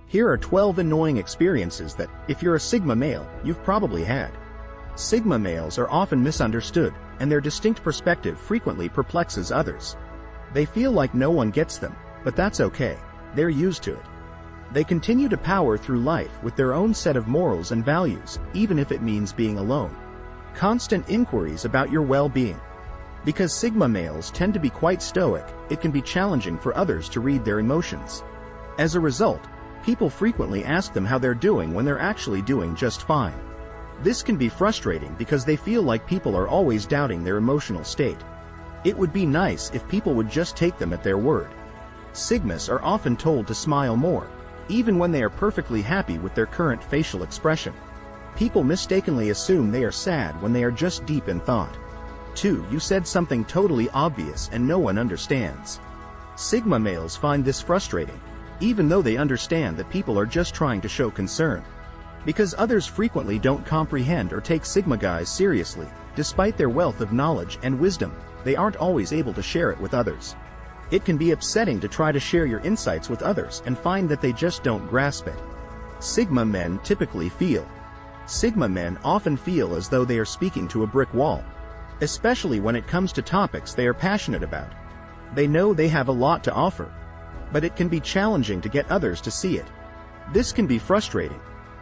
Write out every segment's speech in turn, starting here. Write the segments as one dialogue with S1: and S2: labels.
S1: Here are 12 annoying experiences that, if you're a Sigma male, you've probably had. Sigma males are often misunderstood, and their distinct perspective frequently perplexes others. They feel like no one gets them, but that's okay. They're used to it. They continue to power through life with their own set of morals and values, even if it means being alone. Constant inquiries about your well-being. Because Sigma males tend to be quite stoic, it can be challenging for others to read their emotions. As a result, people frequently ask them how they're doing when they're actually doing just fine. This can be frustrating because they feel like people are always doubting their emotional state. It would be nice if people would just take them at their word. Sigmas are often told to smile more, even when they are perfectly happy with their current facial expression. People mistakenly assume they are sad when they are just deep in thought. 2. You said something totally obvious and no one understands. Sigma males find this frustrating, even though they understand that people are just trying to show concern. Because others frequently don't comprehend or take Sigma guys seriously, despite their wealth of knowledge and wisdom, they aren't always able to share it with others. It can be upsetting to try to share your insights with others and find that they just don't grasp it. Sigma men typically feel. Sigma men often feel as though they are speaking to a brick wall, especially when it comes to topics they are passionate about. They know they have a lot to offer, but it can be challenging to get others to see it. This can be frustrating,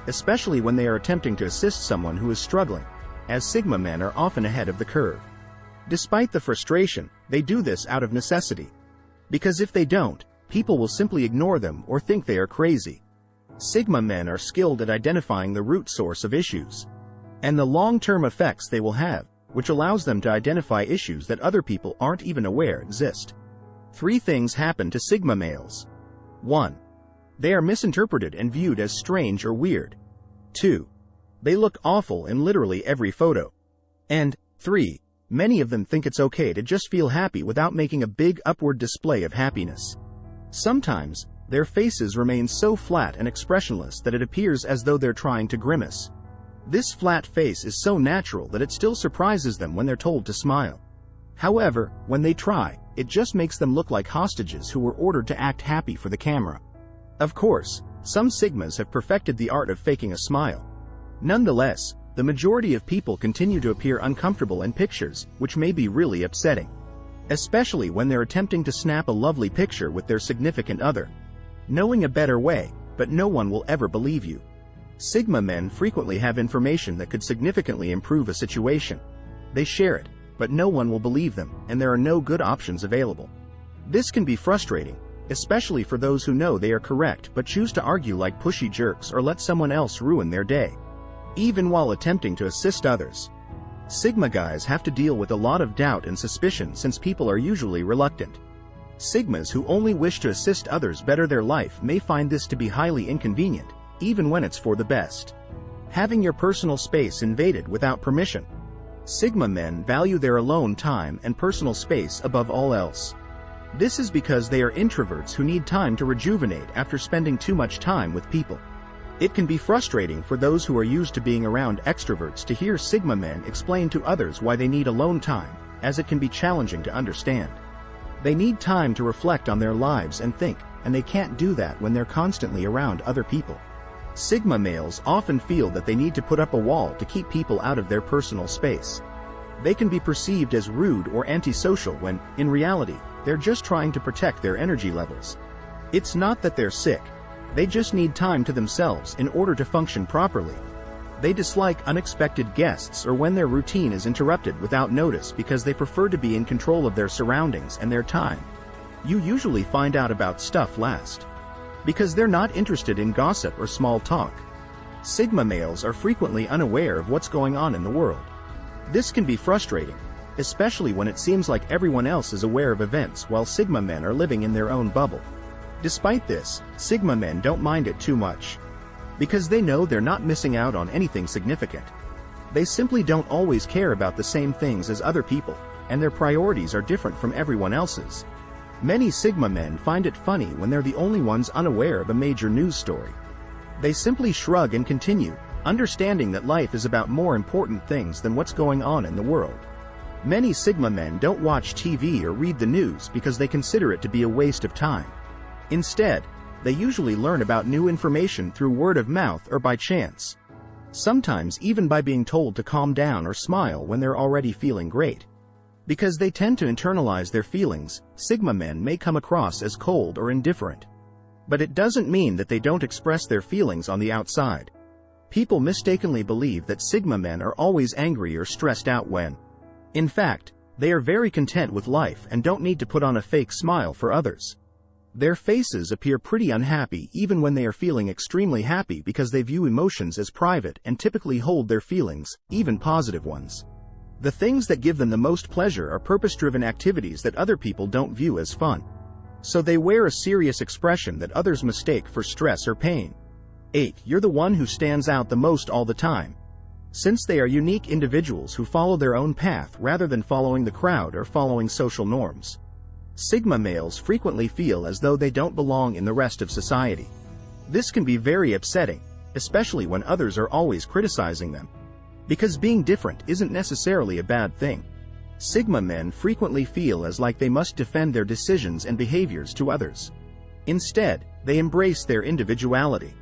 S1: especially when they are attempting to assist someone who is struggling, as Sigma men are often ahead of the curve. Despite the frustration, they do this out of necessity. Because if they don't, people will simply ignore them or think they are crazy. Sigma men are skilled at identifying the root source of issues and the long-term effects they will have, which allows them to identify issues that other people aren't even aware exist. 3 things happen to Sigma males. 1. They are misinterpreted and viewed as strange or weird. 2. They look awful in literally every photo. And 3. Many of them think it's okay to just feel happy without making a big upward display of happiness. Sometimes, their faces remain so flat and expressionless that it appears as though they're trying to grimace. This flat face is so natural that it still surprises them when they're told to smile. However, when they try, it just makes them look like hostages who were ordered to act happy for the camera. Of course, some Sigmas have perfected the art of faking a smile. Nonetheless, the majority of people continue to appear uncomfortable in pictures, which may be really upsetting. Especially when they're attempting to snap a lovely picture with their significant other. Knowing a better way, but no one will ever believe you. Sigma men frequently have information that could significantly improve a situation. They share it, but no one will believe them, and there are no good options available. This can be frustrating, especially for those who know they are correct but choose to argue like pushy jerks or let someone else ruin their day. Even while attempting to assist others, Sigma guys have to deal with a lot of doubt and suspicion since people are usually reluctant. Sigmas who only wish to assist others better their life may find this to be highly inconvenient, even when it's for the best. Having your personal space invaded without permission. Sigma men value their alone time and personal space above all else. This is because they are introverts who need time to rejuvenate after spending too much time with people. It can be frustrating for those who are used to being around extroverts to hear Sigma men explain to others why they need alone time, as it can be challenging to understand. They need time to reflect on their lives and think, and they can't do that when they're constantly around other people. Sigma males often feel that they need to put up a wall to keep people out of their personal space. They can be perceived as rude or antisocial when, in reality, they're just trying to protect their energy levels. It's not that they're sick. They just need time to themselves in order to function properly. They dislike unexpected guests or when their routine is interrupted without notice because they prefer to be in control of their surroundings and their time. You usually find out about stuff last, because they're not interested in gossip or small talk. Sigma males are frequently unaware of what's going on in the world. This can be frustrating, especially when it seems like everyone else is aware of events while Sigma men are living in their own bubble. Despite this, Sigma men don't mind it too much, because they know they're not missing out on anything significant. They simply don't always care about the same things as other people, and their priorities are different from everyone else's. Many Sigma men find it funny when they're the only ones unaware of a major news story. They simply shrug and continue, understanding that life is about more important things than what's going on in the world. Many Sigma men don't watch TV or read the news because they consider it to be a waste of time. Instead, They usually learn about new information through word of mouth or by chance. Sometimes even by being told to calm down or smile when they're already feeling great. Because they tend to internalize their feelings, Sigma men may come across as cold or indifferent. But it doesn't mean that they don't express their feelings on the outside. People mistakenly believe that Sigma men are always angry or stressed out when, in fact, they are very content with life and don't need to put on a fake smile for others. Their faces appear pretty unhappy even when they are feeling extremely happy because they view emotions as private and typically hold their feelings, even positive ones. The things that give them the most pleasure are purpose-driven activities that other people don't view as fun. So they wear a serious expression that others mistake for stress or pain. 8. You're the one who stands out the most all the time. Since they are unique individuals who follow their own path rather than following the crowd or following social norms, Sigma males frequently feel as though they don't belong in the rest of society. This can be very upsetting, especially when others are always criticizing them. Because being different isn't necessarily a bad thing. Sigma men frequently feel as like they must defend their decisions and behaviors to others. Instead, they embrace their individuality.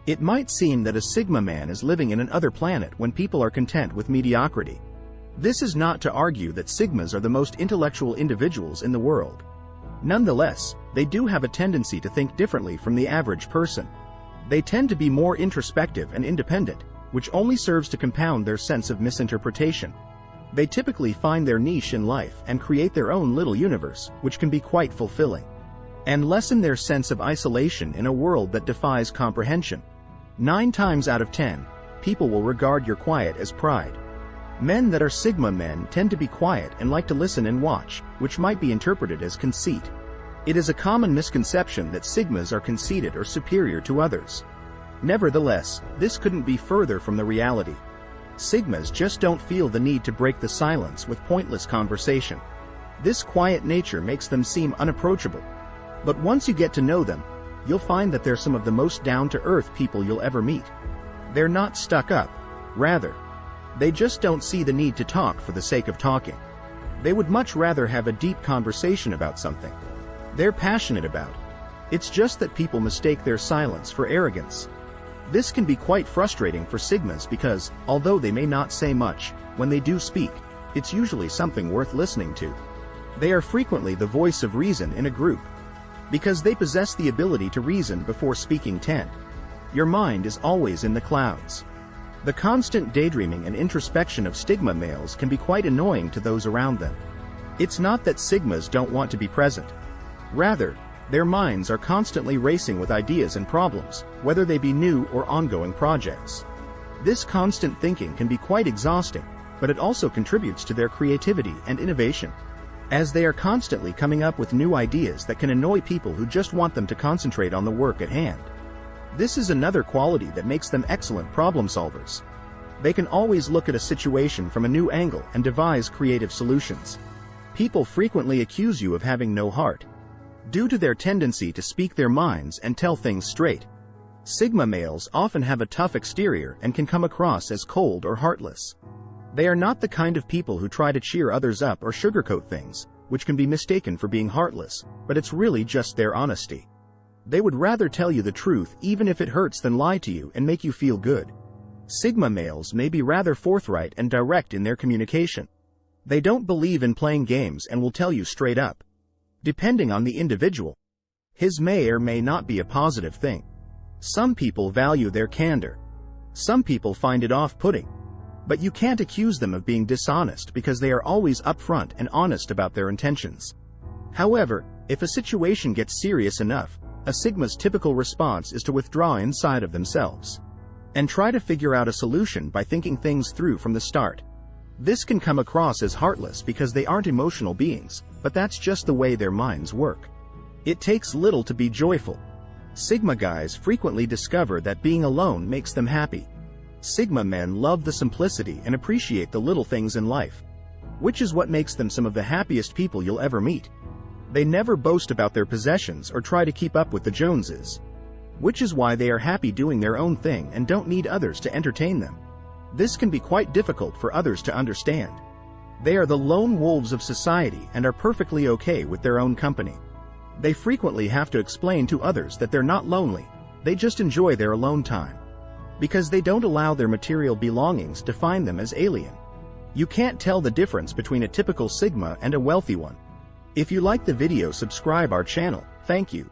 S1: It might seem that a Sigma man is living in another planet when people are content with mediocrity. This is not to argue that Sigmas are the most intellectual individuals in the world. Nonetheless, they do have a tendency to think differently from the average person. They tend to be more introspective and independent, which only serves to compound their sense of misinterpretation. They typically find their niche in life and create their own little universe, which can be quite fulfilling, and lessen their sense of isolation in a world that defies comprehension. 9 times out of 10, people will regard your quiet as pride. Men that are Sigma men tend to be quiet and like to listen and watch, which might be interpreted as conceit. It is a common misconception that Sigmas are conceited or superior to others. Nevertheless, this couldn't be further from the reality. Sigmas just don't feel the need to break the silence with pointless conversation. This quiet nature makes them seem unapproachable. But once you get to know them, you'll find that they're some of the most down-to-earth people you'll ever meet. They're not stuck up. Rather, they just don't see the need to talk for the sake of talking. They would much rather have a deep conversation about something they're passionate about. It's just that people mistake their silence for arrogance. This can be quite frustrating for Sigmas because, although they may not say much, when they do speak, it's usually something worth listening to. They are frequently the voice of reason in a group. Because they possess the ability to reason before speaking. 10. Your mind is always in the clouds. The constant daydreaming and introspection of Sigma males can be quite annoying to those around them. It's not that Sigmas don't want to be present. Rather, their minds are constantly racing with ideas and problems, whether they be new or ongoing projects. This constant thinking can be quite exhausting, but it also contributes to their creativity and innovation, as they are constantly coming up with new ideas that can annoy people who just want them to concentrate on the work at hand. This is another quality that makes them excellent problem solvers. They can always look at a situation from a new angle and devise creative solutions. People frequently accuse you of having no heart, due to their tendency to speak their minds and tell things straight. Sigma males often have a tough exterior and can come across as cold or heartless. They are not the kind of people who try to cheer others up or sugarcoat things, which can be mistaken for being heartless, but it's really just their honesty. They would rather tell you the truth even if it hurts than lie to you and make you feel good. Sigma males may be rather forthright and direct in their communication. They don't believe in playing games and will tell you straight up. Depending on the individual, his may or may not be a positive thing. Some people value their candor. Some people find it off-putting. But you can't accuse them of being dishonest because they are always upfront and honest about their intentions. However, if a situation gets serious enough, a Sigma's typical response is to withdraw inside of themselves and try to figure out a solution by thinking things through from the start. This can come across as heartless because they aren't emotional beings, but that's just the way their minds work. It takes little to be joyful. Sigma guys frequently discover that being alone makes them happy. Sigma men love the simplicity and appreciate the little things in life, which is what makes them some of the happiest people you'll ever meet. They never boast about their possessions or try to keep up with the Joneses, which is why they are happy doing their own thing and don't need others to entertain them. This can be quite difficult for others to understand. They are the lone wolves of society and are perfectly okay with their own company. They frequently have to explain to others that they're not lonely, they just enjoy their alone time. Because they don't allow their material belongings to define them as alien. You can't tell the difference between a typical Sigma and a wealthy one. If you like the video, subscribe our channel. Thank you.